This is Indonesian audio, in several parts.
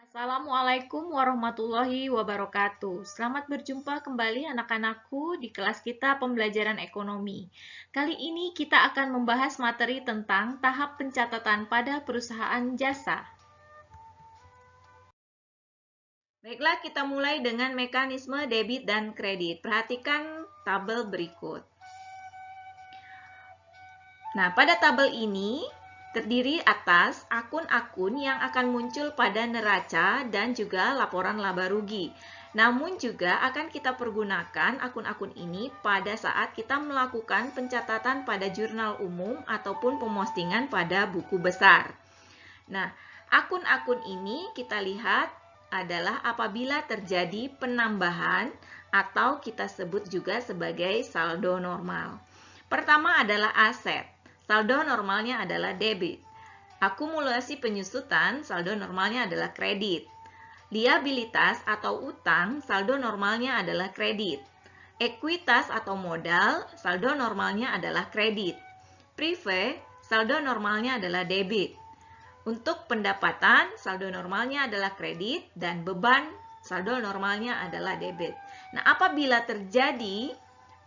Assalamualaikum warahmatullahi wabarakatuh. Selamat berjumpa kembali anak-anakku di kelas kita pembelajaran ekonomi. Kali ini kita akan membahas materi tentang tahap pencatatan pada perusahaan jasa. Baiklah, kita mulai dengan mekanisme debit dan kredit. Perhatikan tabel berikut. Nah, pada tabel ini terdiri atas akun-akun yang akan muncul pada neraca dan juga laporan laba rugi. Namun juga akan kita pergunakan akun-akun ini pada saat kita melakukan pencatatan pada jurnal umum ataupun pemostingan pada buku besar. Nah, akun-akun ini kita lihat adalah apabila terjadi penambahan atau kita sebut juga sebagai saldo normal. Pertama adalah aset. Saldo normalnya adalah debit. Akumulasi penyusutan, saldo normalnya adalah kredit. Liabilitas atau utang, saldo normalnya adalah kredit. Ekuitas atau modal, saldo normalnya adalah kredit. Prive, saldo normalnya adalah debit. Untuk pendapatan, saldo normalnya adalah kredit dan beban, saldo normalnya adalah debit. Nah, apabila terjadi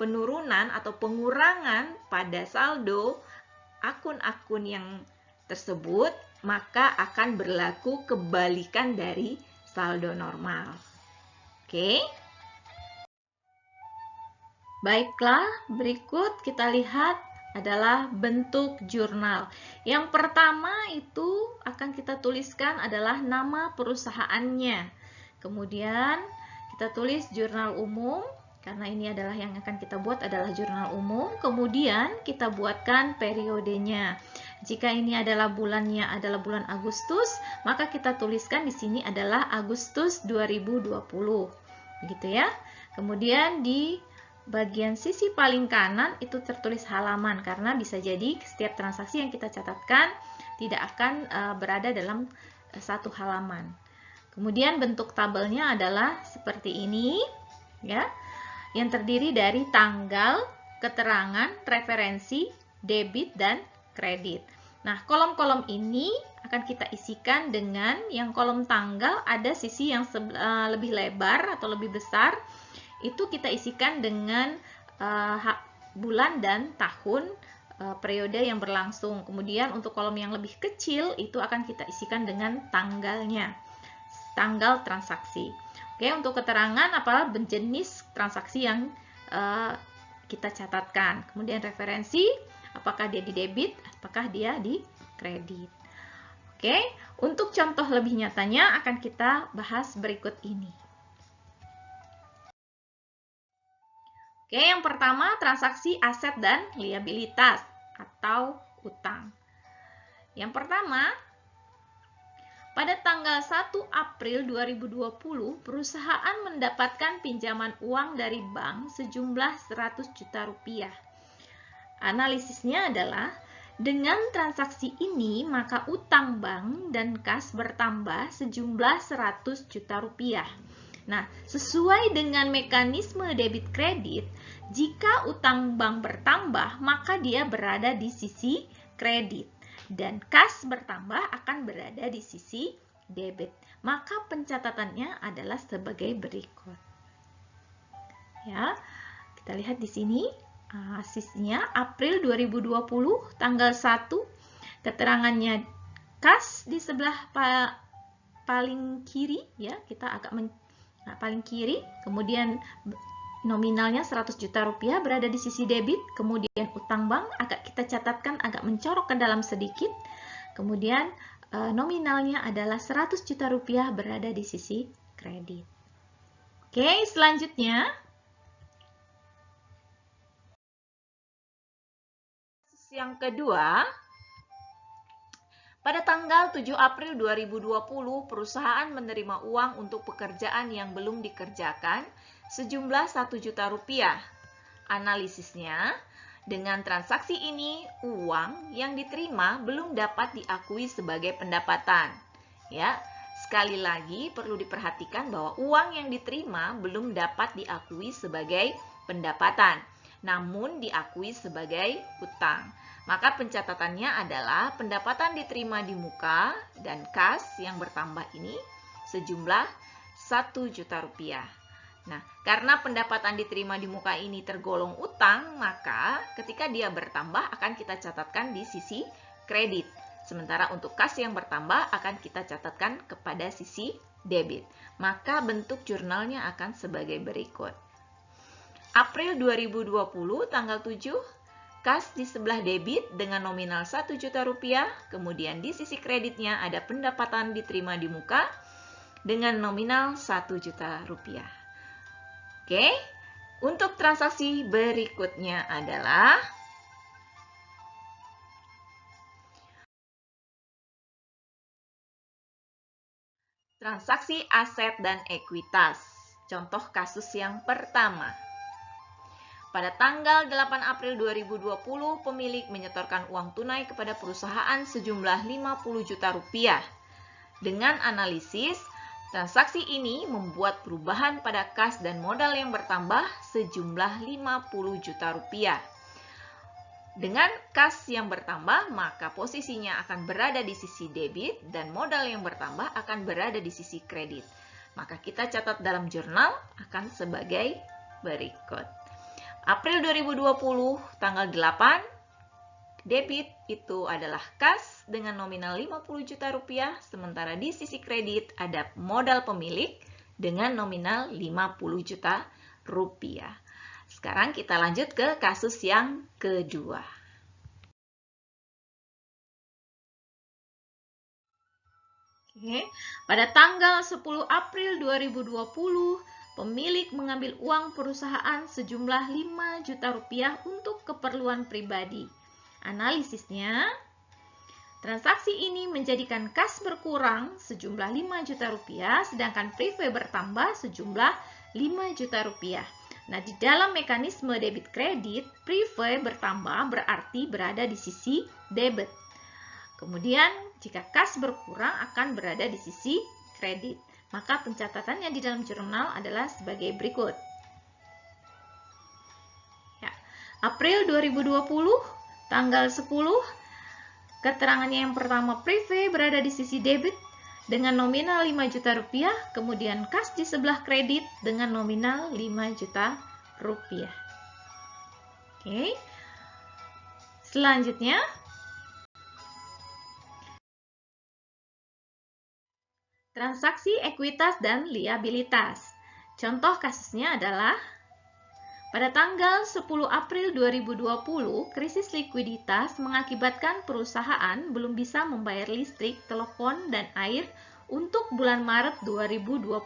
penurunan atau pengurangan pada saldo akun-akun yang tersebut, maka akan berlaku kebalikan dari saldo normal. Oke? Baiklah, berikut kita lihat adalah bentuk jurnal. Yang pertama itu akan kita tuliskan adalah nama perusahaannya. Kemudian kita tulis jurnal umum, karena ini adalah yang akan kita buat adalah jurnal umum. Kemudian kita buatkan periodenya. Jika ini adalah bulannya adalah bulan Agustus, maka kita tuliskan di sini adalah Agustus 2020. Begitu ya. Kemudian di bagian sisi paling kanan itu tertulis halaman, karena bisa jadi setiap transaksi yang kita catatkan tidak akan berada dalam satu halaman. Kemudian bentuk tabelnya adalah seperti ini, ya, yang terdiri dari tanggal, keterangan, referensi, debit, dan kredit. Nah, kolom-kolom ini akan kita isikan dengan yang kolom tanggal ada sisi yang lebih lebar atau lebih besar. Itu kita isikan dengan bulan dan tahun periode yang berlangsung. Kemudian untuk kolom yang lebih kecil itu akan kita isikan dengan tanggalnya, tanggal transaksi. Oke, untuk keterangan apalah jenis transaksi yang kita catatkan. Kemudian referensi, apakah dia di debit, apakah dia di kredit. Oke, untuk contoh lebih nyatanya akan kita bahas berikut ini. Oke, yang pertama transaksi aset dan liabilitas atau utang. Yang pertama, pada tanggal 1 April 2020, perusahaan mendapatkan pinjaman uang dari bank sejumlah 100 juta rupiah. Analisisnya adalah, dengan transaksi ini maka utang bank dan kas bertambah sejumlah 100 juta rupiah. Nah, sesuai dengan mekanisme debit kredit, jika utang bank bertambah, maka dia berada di sisi kredit. Dan kas bertambah akan berada di sisi debit. Maka pencatatannya adalah sebagai berikut. Ya, kita lihat di sini sisinya April 2020 tanggal 1. Keterangannya kas di sebelah paling kiri, ya, kita agak paling kiri. Kemudian nominalnya 100 juta rupiah berada di sisi debit, kemudian utang bank agak kita catatkan agak mencorok ke dalam sedikit, kemudian nominalnya adalah 100 juta rupiah berada di sisi kredit. Oke, selanjutnya yang kedua, pada tanggal 7 April 2020 perusahaan menerima uang untuk pekerjaan yang belum dikerjakan sejumlah 1 juta rupiah. Analisisnya, dengan transaksi ini, uang yang diterima belum dapat diakui sebagai pendapatan. Ya, sekali lagi perlu diperhatikan bahwa uang yang diterima belum dapat diakui sebagai pendapatan, namun diakui sebagai utang. Maka pencatatannya adalah pendapatan diterima di muka dan kas yang bertambah ini sejumlah 1 juta rupiah. Nah, karena pendapatan diterima di muka ini tergolong utang, maka ketika dia bertambah akan kita catatkan di sisi kredit. Sementara untuk kas yang bertambah akan kita catatkan kepada sisi debit. Maka bentuk jurnalnya akan sebagai berikut. April 2020 tanggal 7, kas di sebelah debit dengan nominal 1 juta rupiah, kemudian di sisi kreditnya ada pendapatan diterima di muka dengan nominal 1 juta rupiah. Oke, untuk transaksi berikutnya adalah transaksi aset dan ekuitas. Contoh kasus yang pertama. Pada tanggal 8 April 2020, pemilik menyetorkan uang tunai kepada perusahaan sejumlah 50 juta rupiah. Dengan analisis, transaksi ini membuat perubahan pada kas dan modal yang bertambah sejumlah 50 juta rupiah. Dengan kas yang bertambah, maka posisinya akan berada di sisi debit dan modal yang bertambah akan berada di sisi kredit. Maka kita catat dalam jurnal akan sebagai berikut. April 2020, tanggal 8, debit itu adalah kas dengan nominal 50 juta rupiah, sementara di sisi kredit ada modal pemilik dengan nominal 50 juta rupiah. Sekarang kita lanjut ke kasus yang kedua. Oke, pada tanggal 10 April 2020, pemilik mengambil uang perusahaan sejumlah 5 juta rupiah untuk keperluan pribadi. Analisisnya, transaksi ini menjadikan kas berkurang sejumlah 5 juta rupiah, sedangkan prive bertambah sejumlah 5 juta rupiah. Nah, di dalam mekanisme debit kredit, prive bertambah berarti berada di sisi debit. Kemudian, jika kas berkurang akan berada di sisi kredit. Maka pencatatannya di dalam jurnal adalah sebagai berikut. Ya, April 2020, tanggal 10, keterangannya yang pertama, prive berada di sisi debit dengan nominal 5 juta rupiah, kemudian kas di sebelah kredit dengan nominal 5 juta rupiah. Oke. Selanjutnya, transaksi ekuitas dan liabilitas. Contoh kasusnya adalah pada tanggal 10 April 2020, krisis likuiditas mengakibatkan perusahaan belum bisa membayar listrik, telepon, dan air untuk bulan Maret 2020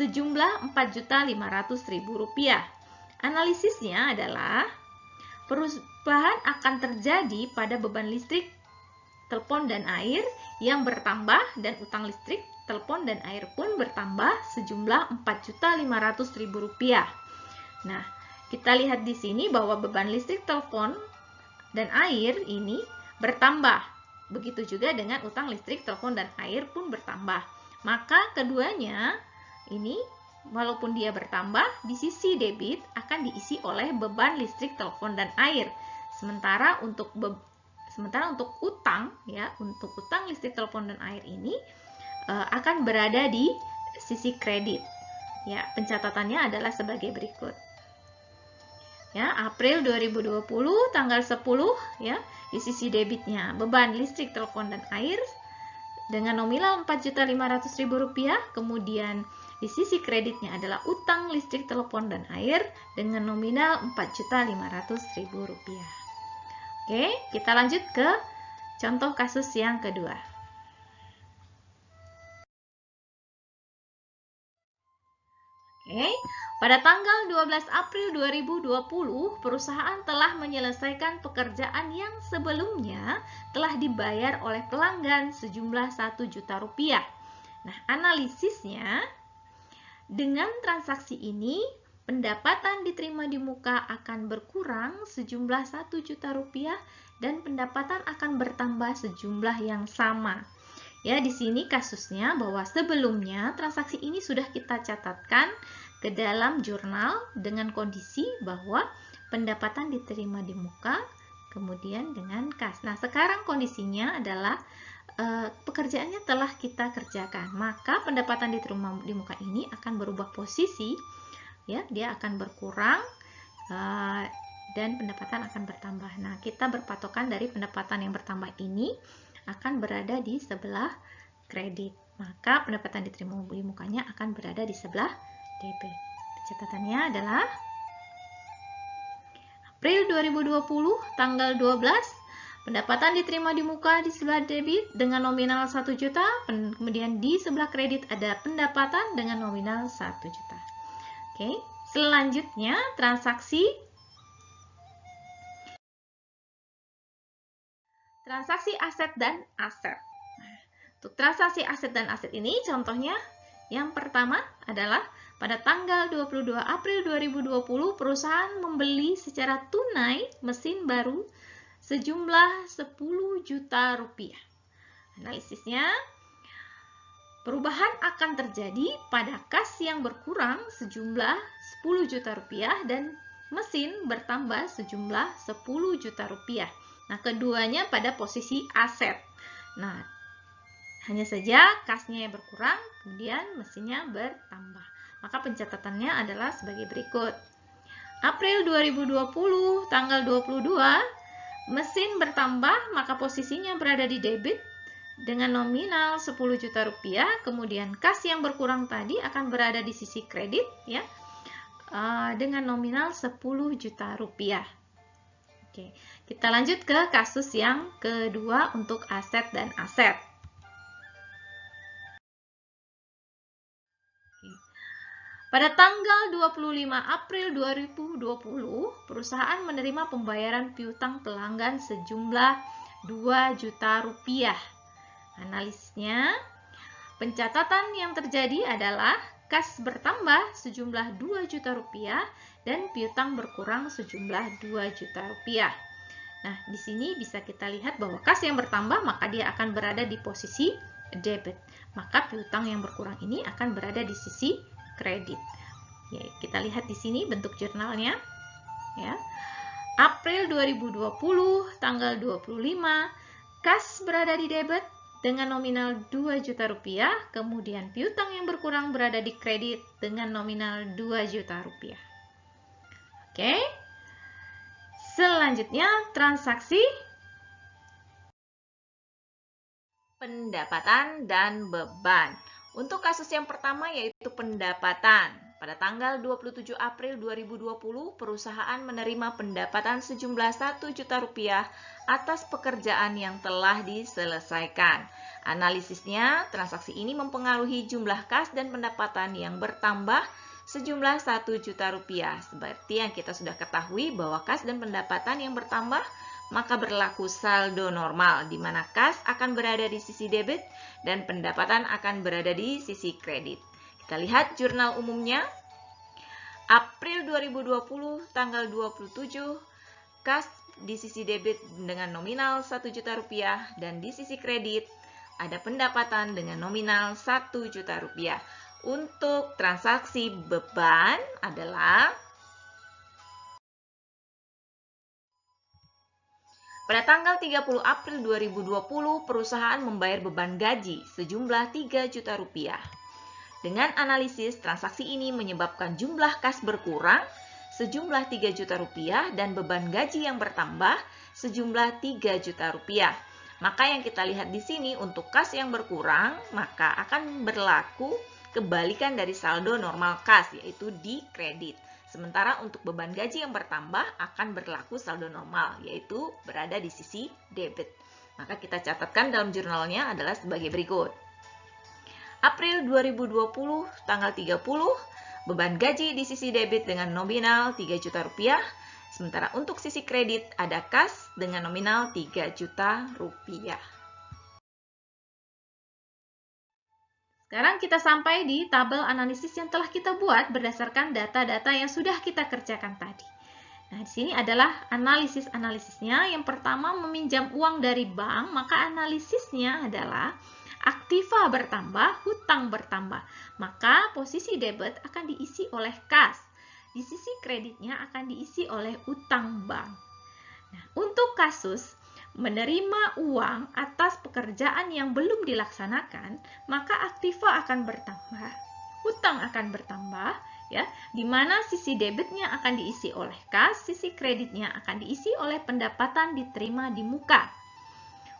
sejumlah Rp4.500.000. Analisisnya adalah perubahan akan terjadi pada beban listrik, telepon, dan air yang bertambah dan utang listrik, telepon, dan air pun bertambah sejumlah Rp4.500.000. Nah, kita lihat di sini bahwa beban listrik, telepon, dan air ini bertambah. Begitu juga dengan utang listrik, telepon, dan air pun bertambah. Maka keduanya ini walaupun dia bertambah, di sisi debit akan diisi oleh beban listrik, telepon, dan air. Sementara untuk utang, ya, untuk utang listrik, telepon, dan air ini akan berada di sisi kredit. Ya, pencatatannya adalah sebagai berikut. Ya, April 2020 tanggal 10, ya, di sisi debitnya beban listrik, telepon, dan air dengan nominal Rp4.500.000, kemudian di sisi kreditnya adalah utang listrik, telepon, dan air dengan nominal Rp4.500.000. Oke, kita lanjut ke contoh kasus yang kedua. Oke, pada tanggal 12 April 2020, perusahaan telah menyelesaikan pekerjaan yang sebelumnya telah dibayar oleh pelanggan sejumlah Rp1 juta. Nah, analisisnya, dengan transaksi ini, pendapatan diterima di muka akan berkurang sejumlah Rp1 juta dan pendapatan akan bertambah sejumlah yang sama. Ya, di sini kasusnya bahwa sebelumnya transaksi ini sudah kita catatkan ke dalam jurnal dengan kondisi bahwa pendapatan diterima di muka kemudian dengan kas. Nah, sekarang kondisinya adalah pekerjaannya telah kita kerjakan, maka pendapatan diterima di muka ini akan berubah posisi, ya, dia akan berkurang dan pendapatan akan bertambah. Nah, kita berpatokan dari pendapatan yang bertambah ini akan berada di sebelah kredit, maka pendapatan diterima di mukanya akan berada di sebelah debit. Catatannya adalah April 2020 tanggal 12, pendapatan diterima di muka di sebelah debit dengan nominal 1 juta, kemudian di sebelah kredit ada pendapatan dengan nominal 1 juta. Oke, selanjutnya transaksi aset dan aset. Untuk transaksi aset dan aset ini contohnya yang pertama adalah pada tanggal 22 April 2020 perusahaan membeli secara tunai mesin baru sejumlah 10 juta rupiah. Analisisnya, perubahan akan terjadi pada kas yang berkurang sejumlah 10 juta rupiah dan mesin bertambah sejumlah 10 juta rupiah. Nah, keduanya pada posisi aset. Nah, hanya saja kasnya yang berkurang, kemudian mesinnya bertambah. Maka pencatatannya adalah sebagai berikut. April 2020, tanggal 22, mesin bertambah, maka posisinya berada di debit dengan nominal 10 juta rupiah. Kemudian kas yang berkurang tadi akan berada di sisi kredit, ya, dengan nominal 10 juta rupiah. Oke, kita lanjut ke kasus yang kedua untuk aset dan aset. Pada tanggal 25 April 2020, perusahaan menerima pembayaran piutang pelanggan sejumlah 2 juta rupiah. Analisisnya, pencatatan yang terjadi adalah kas bertambah sejumlah 2 juta rupiah dan piutang berkurang sejumlah 2 juta rupiah. Nah, di sini bisa kita lihat bahwa kas yang bertambah maka dia akan berada di posisi debit. Maka piutang yang berkurang ini akan berada di sisi kredit. Ya, kita lihat di sini bentuk jurnalnya. Ya. April 2020 tanggal 25, kas berada di debit dengan nominal 2 juta rupiah, kemudian piutang yang berkurang berada di kredit dengan nominal 2 juta rupiah. Oke. Selanjutnya transaksi pendapatan dan beban. Untuk kasus yang pertama yaitu pendapatan. Pada tanggal 27 April 2020, perusahaan menerima pendapatan sejumlah 1 juta rupiah atas pekerjaan yang telah diselesaikan. Analisisnya, transaksi ini mempengaruhi jumlah kas dan pendapatan yang bertambah sejumlah 1 juta rupiah. Seperti yang kita sudah ketahui bahwa kas dan pendapatan yang bertambah maka berlaku saldo normal, di mana kas akan berada di sisi debit dan pendapatan akan berada di sisi kredit. Kita lihat jurnal umumnya. April 2020 tanggal 27, kas di sisi debit dengan nominal 1 juta rupiah dan di sisi kredit ada pendapatan dengan nominal 1 juta rupiah. Untuk transaksi beban adalah pada tanggal 30 April 2020, perusahaan membayar beban gaji sejumlah 3 juta rupiah. Dengan analisis, transaksi ini menyebabkan jumlah kas berkurang sejumlah 3 juta rupiah dan beban gaji yang bertambah sejumlah 3 juta rupiah. Maka yang kita lihat di sini untuk kas yang berkurang, maka akan berlaku kebalikan dari saldo normal kas, yaitu di kredit. Sementara untuk beban gaji yang bertambah akan berlaku saldo normal, yaitu berada di sisi debit. Maka kita catatkan dalam jurnalnya adalah sebagai berikut. April 2020 tanggal 30, beban gaji di sisi debit dengan nominal 3 juta rupiah. Sementara untuk sisi kredit ada kas dengan nominal 3 juta rupiah. Sekarang kita sampai di tabel analisis yang telah kita buat berdasarkan data-data yang sudah kita kerjakan tadi. Nah, di sini adalah analisisnya. Yang pertama, meminjam uang dari bank, maka analisisnya adalah aktiva bertambah, hutang bertambah. Maka posisi debit akan diisi oleh kas. Di sisi kreditnya akan diisi oleh utang bank. Nah, untuk kasus menerima uang atas pekerjaan yang belum dilaksanakan, maka aktiva akan bertambah, hutang akan bertambah, ya, di mana sisi debitnya akan diisi oleh kas, sisi kreditnya akan diisi oleh pendapatan diterima di muka.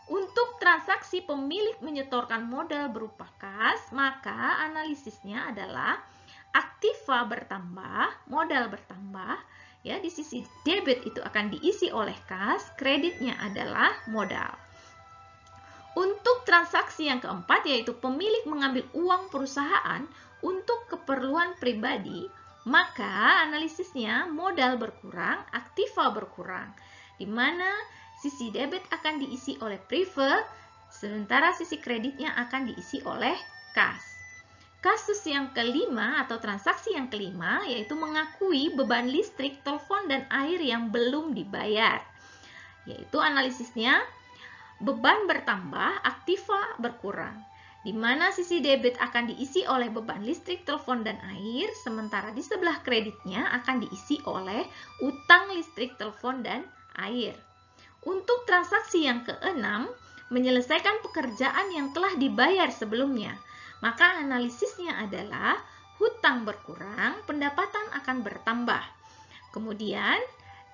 Untuk transaksi pemilik menyetorkan modal berupa kas, maka analisisnya adalah aktiva bertambah, modal bertambah, ya, di sisi debit itu akan diisi oleh kas, kreditnya adalah modal. Untuk transaksi yang keempat, yaitu pemilik mengambil uang perusahaan untuk keperluan pribadi, maka analisisnya modal berkurang, aktiva berkurang, di mana sisi debit akan diisi oleh prive, sementara sisi kreditnya akan diisi oleh kas. Kasus yang kelima atau transaksi yang kelima yaitu mengakui beban listrik, telepon, dan air yang belum dibayar. Yaitu analisisnya beban bertambah, aktiva berkurang. Di mana sisi debit akan diisi oleh beban listrik, telepon, dan air, sementara di sebelah kreditnya akan diisi oleh utang listrik, telepon, dan air. Untuk transaksi yang keenam, menyelesaikan pekerjaan yang telah dibayar sebelumnya. Maka analisisnya adalah hutang berkurang, pendapatan akan bertambah. Kemudian,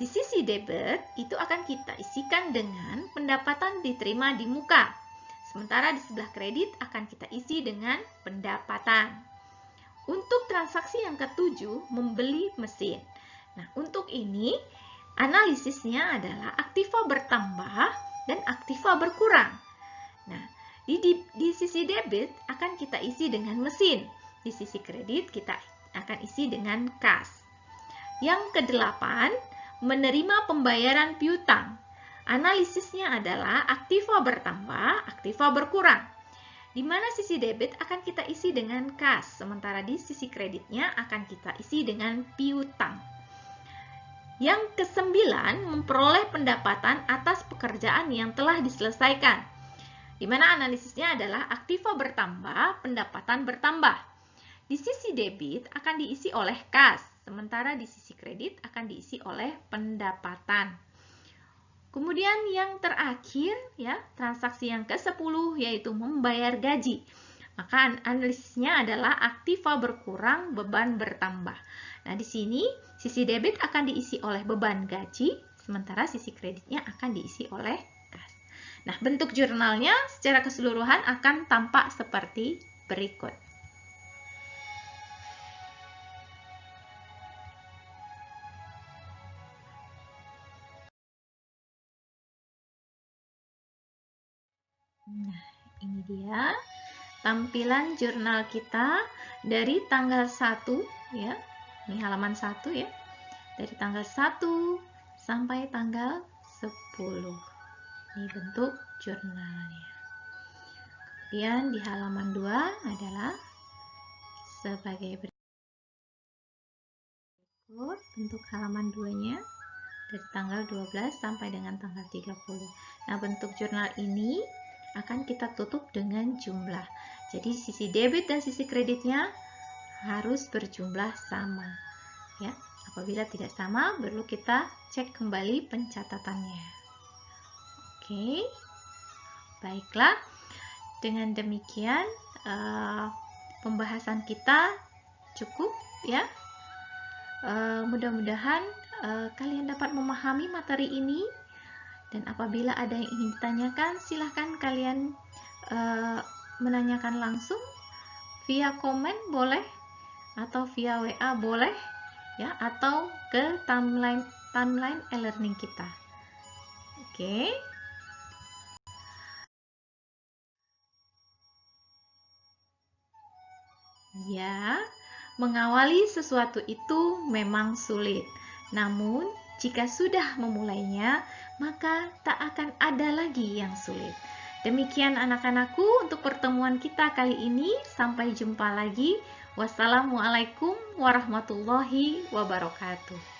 di sisi debit itu akan kita isikan dengan pendapatan diterima di muka. Sementara di sebelah kredit akan kita isi dengan pendapatan. Untuk transaksi yang ketujuh, membeli mesin. Nah, untuk ini analisisnya adalah aktiva bertambah dan aktiva berkurang. Nah, di sisi debit akan kita isi dengan mesin. Di sisi kredit kita akan isi dengan kas. Yang kedelapan, menerima pembayaran piutang. Analisisnya adalah aktiva bertambah, aktiva berkurang. Di mana sisi debit akan kita isi dengan kas, sementara di sisi kreditnya akan kita isi dengan piutang. Yang kesembilan, memperoleh pendapatan atas pekerjaan yang telah diselesaikan. Di mana analisisnya adalah aktiva bertambah, pendapatan bertambah. Di sisi debit akan diisi oleh kas, sementara di sisi kredit akan diisi oleh pendapatan. Kemudian yang terakhir, ya, transaksi yang ke-10 yaitu membayar gaji. Maka analisisnya adalah aktiva berkurang, beban bertambah. Nah, di sini sisi debit akan diisi oleh beban gaji, sementara sisi kreditnya akan diisi oleh kas. Nah, bentuk jurnalnya secara keseluruhan akan tampak seperti berikut. Nah, ini dia tampilan jurnal kita dari tanggal 1, ya. Ini halaman 1, ya. Dari tanggal 1 sampai tanggal 10. Ini bentuk jurnalnya. Kemudian di halaman 2 adalah sebagai berikut bentuk halaman 2-nya dari tanggal 12 sampai dengan tanggal 30. Nah, bentuk jurnal ini akan kita tutup dengan jumlah. Jadi sisi debit dan sisi kreditnya harus berjumlah sama, ya. Apabila tidak sama, perlu kita cek kembali pencatatannya. Oke, baiklah. Dengan demikian pembahasan kita cukup, ya. Mudah-mudahan kalian dapat memahami materi ini. Dan apabila ada yang ingin ditanyakan, silahkan kalian menanyakan langsung via komen boleh, atau via WA boleh, ya, atau ke timeline e-learning kita. Oke. Ya, mengawali sesuatu itu memang sulit. Namun, jika sudah memulainya, maka tak akan ada lagi yang sulit. Demikian anak-anakku untuk pertemuan kita kali ini. Sampai jumpa lagi. Wassalamualaikum warahmatullahi wabarakatuh.